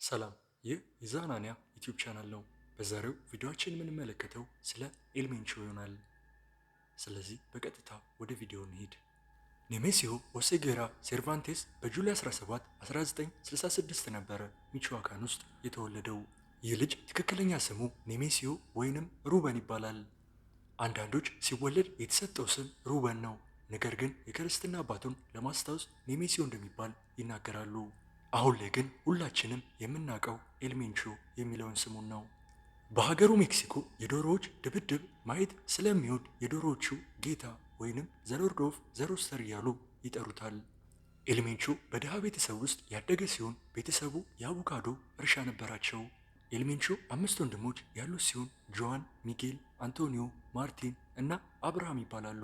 ሰላም፣ ይህ የዛናንያ ዩቲዩብ ቻናል ነው። በዛሬው ቪዲዮአችን የምንመለከተው ስለ ኤልሜንቾ ይሆናል። ስለዚህ በቀጥታ ወደ ቪዲዮ እንሂድ። ኔሜሲዮ ኦሴጌራ ሴርቫንቴስ በጁላይ 17 1966 ነበረ ሚቾዋካን ውስጥ የተወለደው። ይህ ልጅ ትክክለኛ ስሙ ኔሜሲዮ ወይንም ሩበን ይባላል። አንዳንዶች ሲወለድ የተሰጠው ስም ሩበን ነው፣ ነገር ግን የክርስትና አባቱን ለማስታወስ ኔሜሲዮ እንደሚባል ይናገራሉ። አሁን ላይ ግን ሁላችንም የምናውቀው ኤልሜንቾ የሚለውን ስሙን ነው። በሀገሩ ሜክሲኮ የዶሮዎች ድብድብ ማየት ስለሚወድ የዶሮዎቹ ጌታ ወይንም ዘ ሎርድ ኦፍ ዘ ሮስተር እያሉ ይጠሩታል። ኤልሜንቾ በድሃ ቤተሰብ ውስጥ ያደገ ሲሆን ቤተሰቡ የአቮካዶ እርሻ ነበራቸው። ኤልሜንቾ 5 ወንድሞች ያሉት ሲሆን ጆዋን፣ ሚጌል፣ አንቶኒዮ፣ ማርቲን እና አብርሃም ይባላሉ።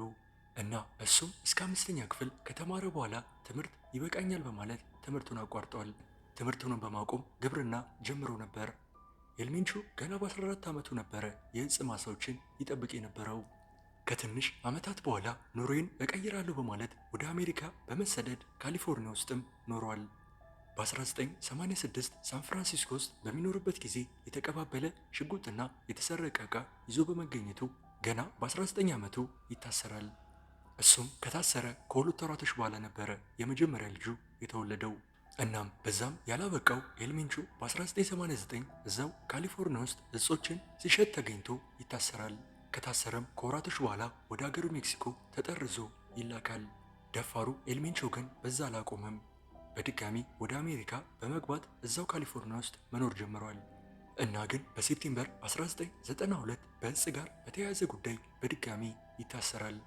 እና እሱም እስከ 5ኛ ክፍል ከተማረ በኋላ ትምህርት ይበቃኛል በማለት ትምህርቱን አቋርጧል። ትምህርቱንም በማቆም ግብርና ጀምሮ ነበር። ኤልሜንቾ ገና በ14 ዓመቱ ነበረ የእጽ ማሳዎችን ይጠብቅ የነበረው። ከትንሽ ዓመታት በኋላ ኑሮዬን እቀይራለሁ በማለት ወደ አሜሪካ በመሰደድ ካሊፎርኒያ ውስጥም ኖሯል። በ1986 ሳን ፍራንሲስኮ ውስጥ በሚኖርበት ጊዜ የተቀባበለ ሽጉጥና የተሰረቀ ዕቃ ይዞ በመገኘቱ ገና በ19 ዓመቱ ይታሰራል። እሱም ከታሰረ ከሁለት ወራቶች በኋላ ነበረ የመጀመሪያ ልጁ የተወለደው። እናም በዛም ያላበቃው ኤልሜንቾ በ1989 እዛው ካሊፎርኒያ ውስጥ እጾችን ሲሸጥ ተገኝቶ ይታሰራል። ከታሰረም ከወራቶች በኋላ ወደ አገሩ ሜክሲኮ ተጠርዞ ይላካል። ደፋሩ ኤልሜንቾ ግን በዛ አላቆመም። በድጋሚ ወደ አሜሪካ በመግባት እዛው ካሊፎርኒያ ውስጥ መኖር ጀምሯል። እና ግን በሴፕቴምበር 1992 በእጽ ጋር በተያያዘ ጉዳይ በድጋሚ ይታሰራል።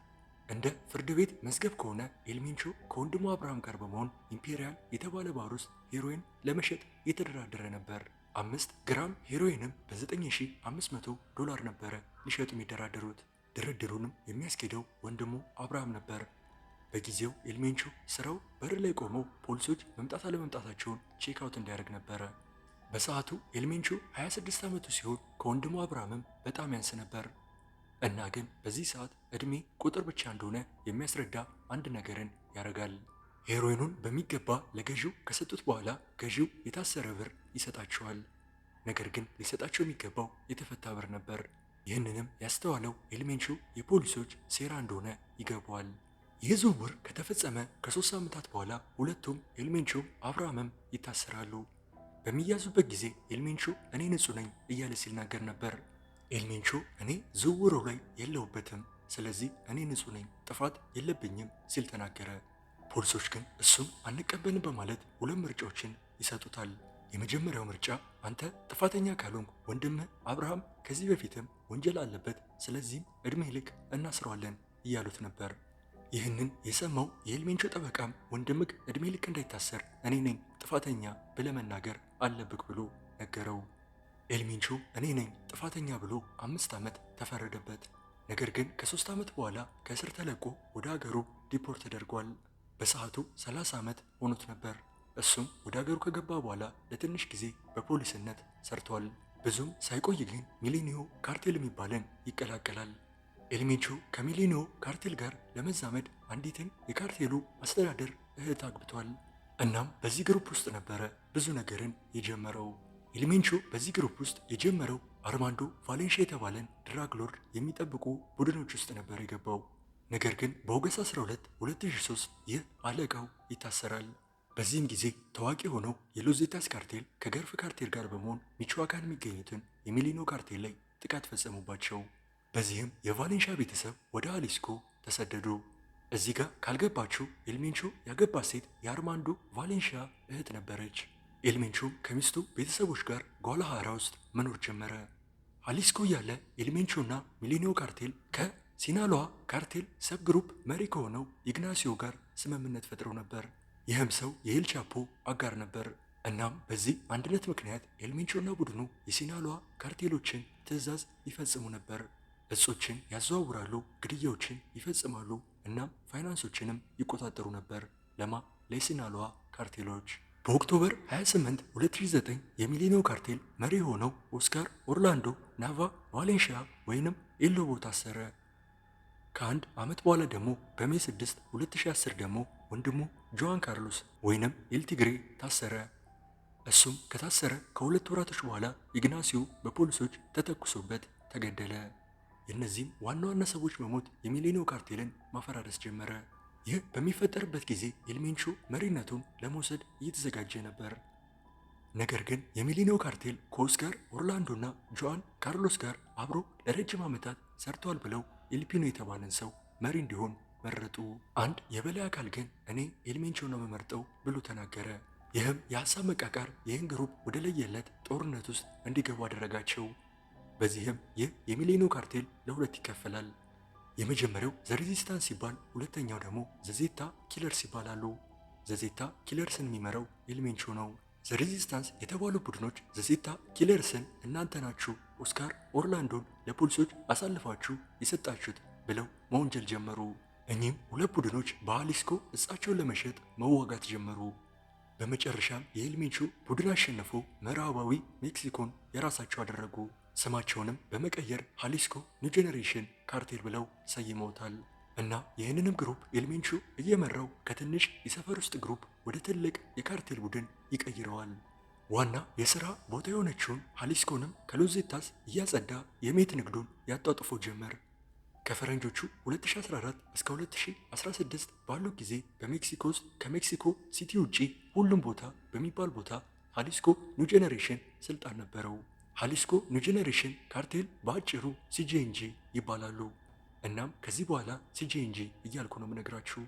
እንደ ፍርድ ቤት መዝገብ ከሆነ ኤልሜንቾ ከወንድሙ አብርሃም ጋር በመሆን ኢምፔሪያል የተባለ ባር ውስጥ ሄሮይን ለመሸጥ የተደራደረ ነበር። 5 ግራም ሄሮይንም በ9500 ዶላር ነበረ ሊሸጡ የሚደራደሩት። ድርድሩንም የሚያስኬደው ወንድሙ አብርሃም ነበር። በጊዜው ኤልሜንቾ ስራው በር ላይ ቆመው ፖሊሶች መምጣት አለመምጣታቸውን ቼክ አውት እንዲያደርግ ነበረ። በሰዓቱ ኤልሜንቾ 26 ዓመቱ ሲሆን ከወንድሙ አብርሃምም በጣም ያንስ ነበር። እና ግን በዚህ ሰዓት እድሜ ቁጥር ብቻ እንደሆነ የሚያስረዳ አንድ ነገርን ያደርጋል። ሄሮይኑን በሚገባ ለገዢው ከሰጡት በኋላ ገዢው የታሰረ ብር ይሰጣቸዋል። ነገር ግን ሊሰጣቸው የሚገባው የተፈታ ብር ነበር። ይህንንም ያስተዋለው ኤልሜንቾ የፖሊሶች ሴራ እንደሆነ ይገባዋል። ይህ ዝውውር ከተፈጸመ ከ3 ሳምንታት በኋላ ሁለቱም ኤልሜንቾም አብርሃምም ይታሰራሉ። በሚያዙበት ጊዜ ኤልሜንቾ እኔ ንጹህ ነኝ እያለ ሲናገር ነበር። ኤልሜንቾ እኔ ዝውውሩ ላይ የለሁበትም፣ ስለዚህ እኔ ንጹህ ነኝ፣ ጥፋት የለብኝም ሲል ተናገረ። ፖሊሶች ግን እሱም አንቀበልም በማለት 2 ምርጫዎችን ይሰጡታል። የመጀመሪያው ምርጫ አንተ ጥፋተኛ ካልሆንክ ወንድምህ አብርሃም ከዚህ በፊትም ወንጀል አለበት፣ ስለዚህም እድሜ ልክ እናስረዋለን እያሉት ነበር። ይህንን የሰማው የኤልሜንቾ ጠበቃም ወንድምህ እድሜ ልክ እንዳይታሰር እኔ ነኝ ጥፋተኛ ብለህ መናገር አለብክ ብሎ ነገረው። ኤልሜንቾ እኔ ነኝ ጥፋተኛ ብሎ 5 ዓመት ተፈረደበት። ነገር ግን ከ3 ዓመት በኋላ ከእስር ተለቆ ወደ ሀገሩ ዲፖርት ተደርጓል። በሰዓቱ 30 ዓመት ሆኖት ነበር። እሱም ወደ ሀገሩ ከገባ በኋላ ለትንሽ ጊዜ በፖሊስነት ሰርቷል። ብዙም ሳይቆይ ግን ሚሊኒዮ ካርቴል የሚባለን ይቀላቀላል። ኤልሜንቾ ከሚሊኒዮ ካርቴል ጋር ለመዛመድ አንዲትን የካርቴሉ አስተዳደር እህት አግብቷል። እናም በዚህ ግሩፕ ውስጥ ነበረ ብዙ ነገርን የጀመረው። ኤልሜንቾ በዚህ ግሩፕ ውስጥ የጀመረው አርማንዶ ቫሌንሺያ የተባለን ድራግ ሎርድ የሚጠብቁ ቡድኖች ውስጥ ነበር የገባው። ነገር ግን በኦገስት 12 2003 ይህ አለቃው ይታሰራል። በዚህም ጊዜ ታዋቂ ሆነው የሎዜታስ ካርቴል ከገርፍ ካርቴል ጋር በመሆን ሚቾዋካን የሚገኙትን የሚሊኖ ካርቴል ላይ ጥቃት ፈጸሙባቸው። በዚህም የቫሌንሺያ ቤተሰብ ወደ አሊስኮ ተሰደዱ። እዚህ ጋር ካልገባችሁ ኤልሜንቾ ያገባት ሴት የአርማንዶ ቫሌንሺያ እህት ነበረች። ኤልሜንቾም ከሚስቱ ቤተሰቦች ጋር ጓላሃራ ውስጥ መኖር ጀመረ። አሊስኮ እያለ ኤልሜንቾና ሚሊኒዮ ካርቴል ከሲናሎዋ ካርቴል ሰብ ግሩፕ መሪ ከሆነው ኢግናሲዮ ጋር ስምምነት ፈጥረው ነበር። ይህም ሰው የኤል ቻፖ አጋር ነበር። እናም በዚህ አንድነት ምክንያት ኤልሜንቾና ቡድኑ የሲናሎዋ ካርቴሎችን ትዕዛዝ ይፈጽሙ ነበር። እጾችን ያዘዋውራሉ፣ ግድያዎችን ይፈጽማሉ፣ እናም ፋይናንሶችንም ይቆጣጠሩ ነበር ለሲናሎዋ ካርቴሎች። በኦክቶበር 28 2009 የሚሊኒዮ ካርቴል መሪ የሆነው ኦስካር ኦርላንዶ ናቫ ቫሌንሺያ ወይንም ኤሎቦ ታሰረ። ከአንድ ዓመት በኋላ ደግሞ በሜይ 6 2010 ደግሞ ወንድሙ ጆዋን ካርሎስ ወይንም ኤልቲግሬ ታሰረ። እሱም ከታሰረ ከ2 ወራቶች በኋላ ኢግናሲዮ በፖሊሶች ተተኩሶበት ተገደለ። የእነዚህም ዋና ዋና ሰዎች መሞት የሚሌኒዮ ካርቴልን ማፈራረስ ጀመረ። ይህ በሚፈጠርበት ጊዜ ኤልሜንቾ መሪነቱን ለመውሰድ እየተዘጋጀ ነበር። ነገር ግን የሚሌኒዮ ካርቴል ከኦስካር ኦርላንዶና ጆአን ካርሎስ ጋር አብሮ ለረጅም ዓመታት ሰርተዋል ብለው ኤልፒኖ የተባለን ሰው መሪ እንዲሆን መረጡ። አንድ የበላይ አካል ግን እኔ ኤልሜንቾ ነው የምመርጠው ብሎ ተናገረ። ይህም የሀሳብ መቃቃር ይህን ግሩፕ ወደ ለየለት ጦርነት ውስጥ እንዲገቡ አደረጋቸው። በዚህም ይህ የሚሌኒዮ ካርቴል ለሁለት ይከፈላል። የመጀመሪያው ዘሬዚስታንስ ሲባል፣ ሁለተኛው ደግሞ ዘዜታ ኪለርስ ይባላሉ። ዘዜታ ኪለርስን የሚመራው ኤልሜንቾ ነው። ዘሬዚስታንስ የተባሉ ቡድኖች ዘዜታ ኪለርስን እናንተ ናችሁ ኦስካር ኦርላንዶን ለፖሊሶች አሳልፋችሁ የሰጣችሁት ብለው መወንጀል ጀመሩ። እኚህም ሁለት ቡድኖች በሃሊስኮ እጻቸውን ለመሸጥ መዋጋት ጀመሩ። በመጨረሻም የኤልሜንቾ ቡድን አሸንፎ ምዕራባዊ ሜክሲኮን የራሳቸው አደረጉ። ስማቸውንም በመቀየር ሃሊስኮ ኒው ጄኔሬሽን ካርቴል ብለው ሰይመውታል። እና ይህንንም ግሩፕ ኤልሜንቾ እየመራው ከትንሽ የሰፈር ውስጥ ግሩፕ ወደ ትልቅ የካርቴል ቡድን ይቀይረዋል። ዋና የሥራ ቦታ የሆነችውን ሃሊስኮንም ከሎዜታስ እያጸዳ የሜት ንግዱን ያጧጥፎ ጀመር። ከፈረንጆቹ 2014 እስከ 2016 ባለው ጊዜ በሜክሲኮ ውስጥ ከሜክሲኮ ሲቲ ውጪ ሁሉም ቦታ በሚባል ቦታ ሃሊስኮ ኒው ጄኔሬሽን ስልጣን ነበረው። ሃሊስኮ ኒው ጄኔሬሽን ካርቴል በአጭሩ ሲጄኤንጂ ይባላሉ። እናም ከዚህ በኋላ ሲጄኤንጂ እያልኩ ነው የምነግራችሁ።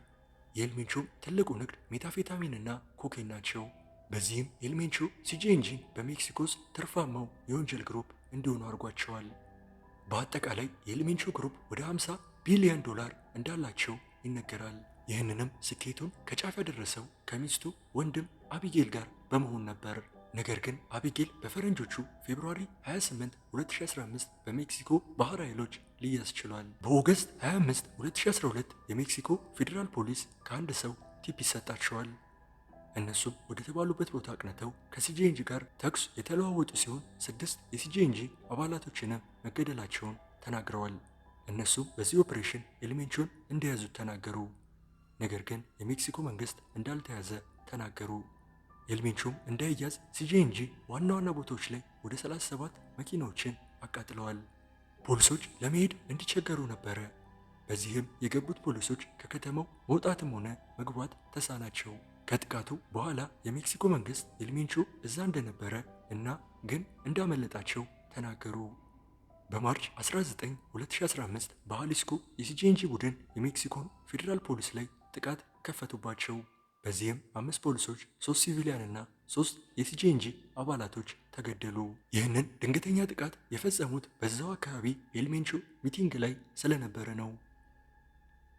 የኤልሜንቾ ትልቁ ንግድ ሜታፌታሚንና ኮኬን ናቸው። በዚህም ኤልሜንቾ ሲጄኤንጂን በሜክሲኮ ውስጥ ትርፋማው የወንጀል ግሩፕ እንዲሆኑ አድርጓቸዋል። በአጠቃላይ የኤልሜንቾ ግሩፕ ወደ 50 ቢሊዮን ዶላር እንዳላቸው ይነገራል። ይህንንም ስኬቱን ከጫፍ ያደረሰው ከሚስቱ ወንድም አቢጌል ጋር በመሆን ነበር። ነገር ግን አቢጌል በፈረንጆቹ ፌብሩዋሪ 28 2015 በሜክሲኮ ባህር ኃይሎች ሊያዝ ችሏል። በኦገስት 25 2012 የሜክሲኮ ፌዴራል ፖሊስ ከአንድ ሰው ቲፕ ይሰጣቸዋል። እነሱም ወደ ተባሉበት ቦታ አቅንተው ከሲጄኤንጂ ጋር ተኩስ የተለዋወጡ ሲሆን 6 የሲጄኤንጂ አባላቶችንም መገደላቸውን ተናግረዋል። እነሱም በዚህ ኦፕሬሽን ኤልሜንቾን እንደያዙት ተናገሩ። ነገር ግን የሜክሲኮ መንግስት እንዳልተያዘ ተናገሩ። ኤልሜንቾም እንዳይያዝ ሲጄኤንጂ ዋና ዋና ቦታዎች ላይ ወደ 37 መኪናዎችን አቃጥለዋል። ፖሊሶች ለመሄድ እንዲቸገሩ ነበረ። በዚህም የገቡት ፖሊሶች ከከተማው መውጣትም ሆነ መግባት ተሳናቸው። ከጥቃቱ በኋላ የሜክሲኮ መንግስት ኤልሜንቾ እዛ እንደነበረ እና ግን እንዳመለጣቸው ተናገሩ። በማርች 19 2015 በሃሊስኮ የሲጄኤንጂ ቡድን የሜክሲኮን ፌዴራል ፖሊስ ላይ ጥቃት ከፈቱባቸው። በዚህም 5 ፖሊሶች፣ 3 ሲቪሊያን እና 3 የሲጄኤንጂ አባላቶች ተገደሉ። ይህንን ድንገተኛ ጥቃት የፈጸሙት በዛው አካባቢ ኤልሜንቾ ሚቲንግ ላይ ስለነበረ ነው።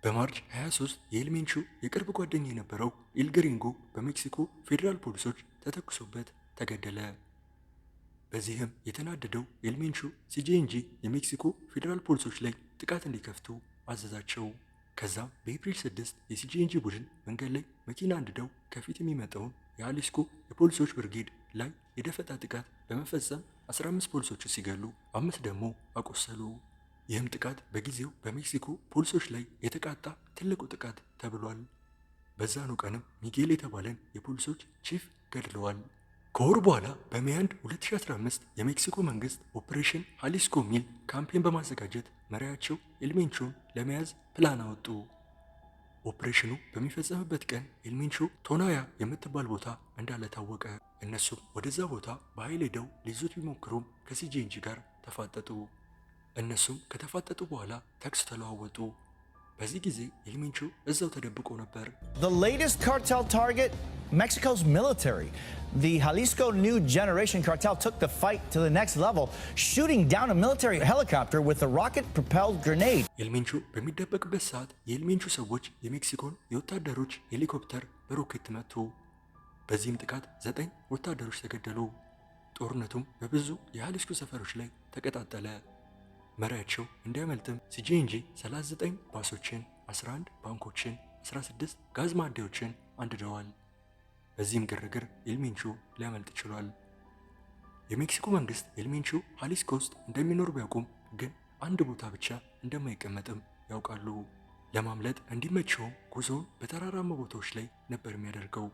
በማርች 23 የኤልሜንቾ የቅርብ ጓደኛ የነበረው ኢልግሪንጎ በሜክሲኮ ፌዴራል ፖሊሶች ተተኩሶበት ተገደለ። በዚህም የተናደደው ኤልሜንቾ ሲጄኤንጂ የሜክሲኮ ፌዴራል ፖሊሶች ላይ ጥቃት እንዲከፍቱ አዘዛቸው። ከዛም በኤፕሪል 6 የሲጄኤንጂ ቡድን መንገድ ላይ መኪና አንድደው ከፊት የሚመጣውን የሃሊስኮ የፖሊሶች ብርጌድ ላይ የደፈጣ ጥቃት በመፈጸም 15 ፖሊሶች ሲገሉ 5 ደግሞ አቆሰሉ። ይህም ጥቃት በጊዜው በሜክሲኮ ፖሊሶች ላይ የተቃጣ ትልቁ ጥቃት ተብሏል። በዛኑ ቀንም ሚጌል የተባለን የፖሊሶች ቺፍ ገድለዋል። ከወር በኋላ በሜይ 1 2015 የሜክሲኮ መንግስት ኦፕሬሽን ሃሊስኮ ሚል ካምፔን በማዘጋጀት መሪያቸው ኤልሜንቾን ለመያዝ ፕላን አወጡ። ኦፕሬሽኑ በሚፈጸምበት ቀን ኤልሜንቾ ቶናያ የምትባል ቦታ እንዳለ ታወቀ። እነሱም ወደዛ ቦታ በኃይል ሄደው ሊይዙት ቢሞክሩም ከሲጄኤንጂ ጋር ተፋጠጡ። እነሱም ከተፋጠጡ በኋላ ተኩስ ተለዋወጡ። በዚህ ጊዜ ኤልሜንቾ እዛው ተደብቆ ነበር። The latest cartel target, Mexico's military. The Jalisco New Generation cartel took the fight to the next level, shooting down a military helicopter with a rocket-propelled grenade. ኤልሜንቾ በሚደበቅበት ሰዓት የኤልሜንቾ ሰዎች የሜክሲኮን የወታደሮች ሄሊኮፕተር በሮኬት መቱ። በዚህም ጥቃት 9 ወታደሮች ተገደሉ። ጦርነቱም በብዙ የሃሊስኮ ሰፈሮች ላይ ተቀጣጠለ። መሪያቸው እንዲያመልጥም ሲጄኤንጂ 39 ባሶችን፣ 11 ባንኮችን፣ 16 ጋዝ ማደያዎችን አንድደዋል። በዚህም ግርግር ኤልሜንቾ ሊያመልጥ ችሏል። የሜክሲኮ መንግስት ኤልሜንቾ ሃሊስኮ ውስጥ እንደሚኖር ቢያውቁም ግን አንድ ቦታ ብቻ እንደማይቀመጥም ያውቃሉ። ለማምለጥ እንዲመቸውም ጉዞውን በተራራማ ቦታዎች ላይ ነበር የሚያደርገው።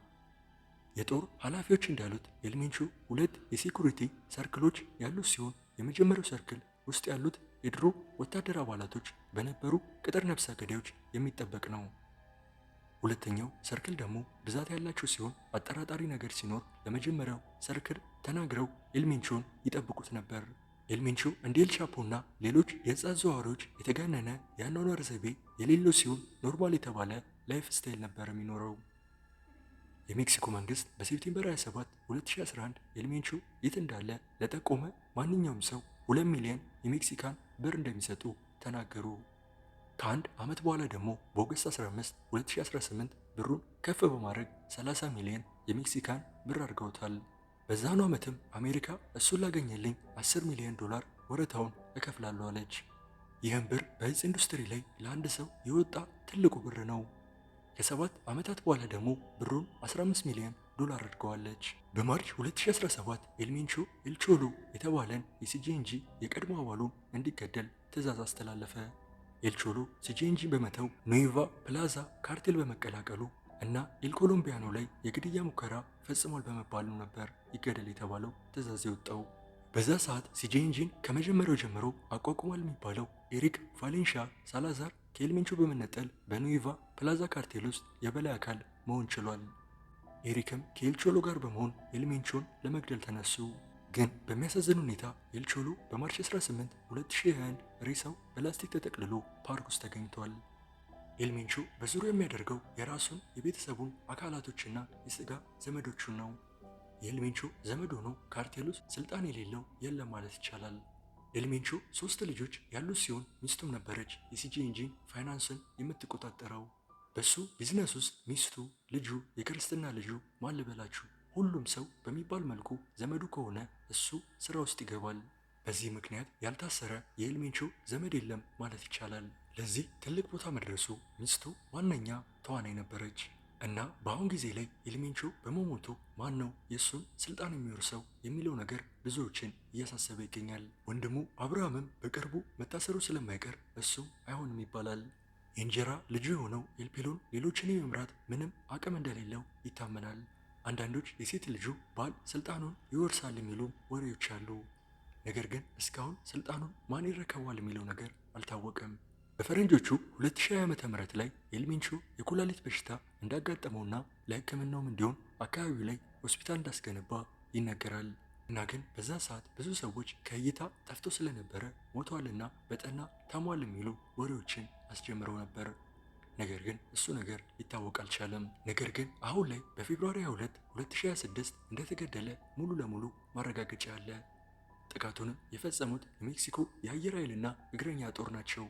የጦር ኃላፊዎች እንዳሉት ኤልሜንቾ 2 የሴኩሪቲ ሰርክሎች ያሉት ሲሆን የመጀመሪያው ሰርክል ውስጥ ያሉት የድሮ ወታደር አባላቶች በነበሩ ቅጥር ነፍሰ ገዳዮች የሚጠበቅ ነው። ሁለተኛው ሰርክል ደግሞ ብዛት ያላቸው ሲሆን አጠራጣሪ ነገር ሲኖር ለመጀመሪያው ሰርክል ተናግረው ኤልሜንቾን ይጠብቁት ነበር። ኤልሜንቾ እንደ ኤል ቻፖና ሌሎች የዕፅ አዘዋዋሪዎች የተጋነነ የአኗኗር ዘይቤ የሌለው ሲሆን ኖርማል የተባለ ላይፍ ስታይል ነበር የሚኖረው። የሜክሲኮ መንግስት በሴፕቴምበር 27 2011 ኤልሜንቾ የት እንዳለ ለጠቆመ ማንኛውም ሰው 2 ሚሊዮን የሜክሲካን ብር እንደሚሰጡ ተናገሩ። ከአንድ ዓመት በኋላ ደግሞ በኦገስት 15 2018 ብሩን ከፍ በማድረግ 30 ሚሊዮን የሜክሲካን ብር አድርገውታል። በዛኑ ዓመትም አሜሪካ እሱን ላገኘልኝ 10 ሚሊዮን ዶላር ወረታውን እከፍላለሁ አለች። ይህም ብር በዕፅ ኢንዱስትሪ ላይ ለአንድ ሰው የወጣ ትልቁ ብር ነው። ከ7 ዓመታት በኋላ ደግሞ ብሩን 15 ሚሊዮን ዶላር አድርገዋለች። በማርች 2017 ኤልሜንቾ ኤል ቾሎ የተባለን የሲጂኤንጂ የቀድሞ አባሉን እንዲገደል ትዕዛዝ አስተላለፈ። ኤል ቾሎ ሲጂኤንጂን በመተው ኑዌቫ ፕላዛ ካርቴል በመቀላቀሉ እና ኤል ኮሎምቢያኖ ላይ የግድያ ሙከራ ፈጽሟል በመባሉ ነበር ይገደል የተባለው ትዕዛዝ የወጣው። በዛ ሰዓት ሲጂኤንጂን ከመጀመሪያው ጀምሮ አቋቁሟል የሚባለው ኤሪክ ቫሌንሻ ሳላዛር ከኤልሜንቾ በመነጠል በኑዌቫ ፕላዛ ካርቴል ውስጥ የበላይ አካል መሆን ችሏል። ኤሪክም ከኤል ቾሎ ጋር በመሆን ኤልሜንቾን ለመግደል ተነሱ። ግን በሚያሳዝን ሁኔታ ኤል ቾሎ በማርች 18 2021 ሬሳው በላስቲክ ተጠቅልሎ ፓርክ ውስጥ ተገኝቷል። ኤልሜንቾ በዙሪያው የሚያደርገው የራሱን የቤተሰቡን አካላቶችና የስጋ ዘመዶቹን ነው። የኤልሜንቾ ዘመድ ሆኖ ካርቴል ውስጥ ስልጣን የሌለው የለም ማለት ይቻላል። ኤልሜንቾ 3 ልጆች ያሉት ሲሆን ሚስቱም ነበረች የሲጂኤንጂን ፋይናንስን የምትቆጣጠረው። በሱ ቢዝነስ ውስጥ ሚስቱ፣ ልጁ፣ የክርስትና ልጁ ማን ልበላችሁ ሁሉም ሰው በሚባል መልኩ ዘመዱ ከሆነ እሱ ስራ ውስጥ ይገባል። በዚህ ምክንያት ያልታሰረ የኤልሜንቾ ዘመድ የለም ማለት ይቻላል። ለዚህ ትልቅ ቦታ መድረሱ ሚስቱ ዋነኛ ተዋናይ ነበረች እና በአሁን ጊዜ ላይ ኤልሜንቾ በመሞቱ ማን ነው የእሱን ስልጣን የሚወርሰው የሚለው ነገር ብዙዎችን እያሳሰበ ይገኛል። ወንድሙ አብርሃምም በቅርቡ መታሰሩ ስለማይቀር እሱም አይሆንም ይባላል። የእንጀራ ልጁ የሆነው ኤልፒሎን ሌሎችን የመምራት ምንም አቅም እንደሌለው ይታመናል። አንዳንዶች የሴት ልጁ ባል ስልጣኑን ይወርሳል የሚሉ ወሬዎች አሉ። ነገር ግን እስካሁን ስልጣኑን ማን ይረከባል የሚለው ነገር አልታወቀም። በፈረንጆቹ 2020 ዓ.ም ላይ ኤልሜንቾ የኩላሊት በሽታ እንዳጋጠመውና ለሕክምናውም እንዲሆን አካባቢው ላይ ሆስፒታል እንዳስገነባ ይነገራል። እና ግን በዛ ሰዓት ብዙ ሰዎች ከእይታ ጠፍቶ ስለነበረ ሞቷልና በጠና ታሟል የሚሉ ወሬዎችን አስጀምረው ነበር። ነገር ግን እሱ ነገር ሊታወቅ አልቻለም። ነገር ግን አሁን ላይ በፌብሩዋሪ 22 2026 እንደተገደለ ሙሉ ለሙሉ ማረጋገጫ አለ። ጥቃቱንም የፈጸሙት የሜክሲኮ የአየር ኃይልና እግረኛ ጦር ናቸው።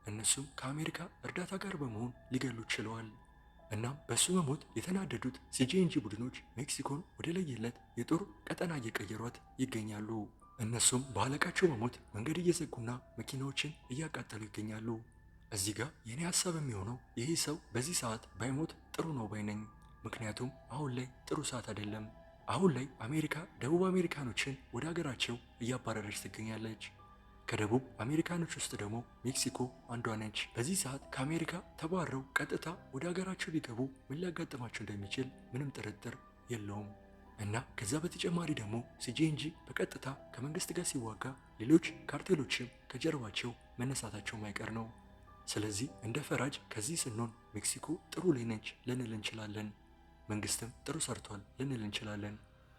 እነሱም ከአሜሪካ እርዳታ ጋር በመሆን ሊገሉት ችለዋል። እናም በሱ መሞት የተናደዱት ሲጂኤንጂ ቡድኖች ሜክሲኮን ወደ ለየለት የጦር ቀጠና እየቀየሯት ይገኛሉ። እነሱም በአለቃቸው መሞት መንገድ እየዘጉና መኪናዎችን እያቃጠሉ ይገኛሉ። እዚህ ጋር የኔ ሀሳብ የሚሆነው ይህ ሰው በዚህ ሰዓት ባይሞት ጥሩ ነው ባይነኝ። ምክንያቱም አሁን ላይ ጥሩ ሰዓት አይደለም። አሁን ላይ አሜሪካ ደቡብ አሜሪካኖችን ወደ ሀገራቸው እያባረረች ትገኛለች። ከደቡብ አሜሪካኖች ውስጥ ደግሞ ሜክሲኮ አንዷ ነች። በዚህ ሰዓት ከአሜሪካ ተባረው ቀጥታ ወደ ሀገራቸው ቢገቡ ምን ሊያጋጥማቸው እንደሚችል ምንም ጥርጥር የለውም። እና ከዛ በተጨማሪ ደግሞ ሲጂኤንጂ በቀጥታ ከመንግስት ጋር ሲዋጋ ሌሎች ካርቴሎችም ከጀርባቸው መነሳታቸው ማይቀር ነው። ስለዚህ እንደ ፈራጅ ከዚህ ስንሆን ሜክሲኮ ጥሩ ላይ ነች ልንል እንችላለን። መንግስትም ጥሩ ሰርቷል ልንል እንችላለን።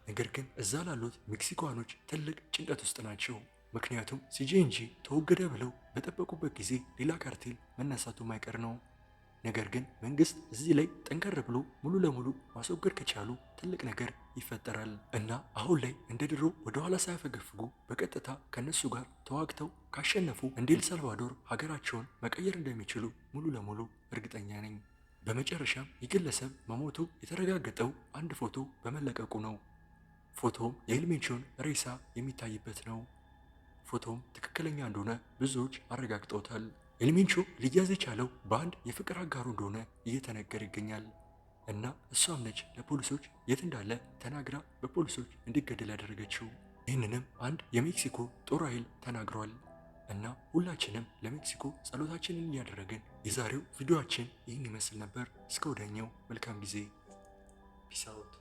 ነገር ግን እዛ ላሉት ሜክሲኮዋኖች ትልቅ ጭንቀት ውስጥ ናቸው። ምክንያቱም ሲጂኤንጂ ተወገደ ብለው በጠበቁበት ጊዜ ሌላ ካርቴል መነሳቱ ማይቀር ነው። ነገር ግን መንግስት እዚህ ላይ ጠንከር ብሎ ሙሉ ለሙሉ ማስወገድ ከቻሉ ትልቅ ነገር ይፈጠራል እና አሁን ላይ እንደ ድሮ ወደ ኋላ ሳያፈገፍጉ በቀጥታ ከነሱ ጋር ተዋግተው ካሸነፉ እንደ ኤል ሳልቫዶር ሀገራቸውን መቀየር እንደሚችሉ ሙሉ ለሙሉ እርግጠኛ ነኝ። በመጨረሻም የግለሰብ መሞቱ የተረጋገጠው አንድ ፎቶ በመለቀቁ ነው። ፎቶውም የኤልሜንቾን ሬሳ የሚታይበት ነው። ፎቶውም ትክክለኛ እንደሆነ ብዙዎች አረጋግጠውታል። ኤልሜንቾ ሊያዝ የቻለው በአንድ የፍቅር አጋሩ እንደሆነ እየተነገረ ይገኛል እና እሷም ነች ለፖሊሶች የት እንዳለ ተናግራ በፖሊሶች እንዲገደል ያደረገችው። ይህንንም አንድ የሜክሲኮ ጦር ኃይል ተናግሯል እና ሁላችንም ለሜክሲኮ ጸሎታችንን እያደረግን የዛሬው ቪዲዮአችን ይህን ይመስል ነበር። እስከ ወዲያኛው መልካም ጊዜ። ፒስ አውት።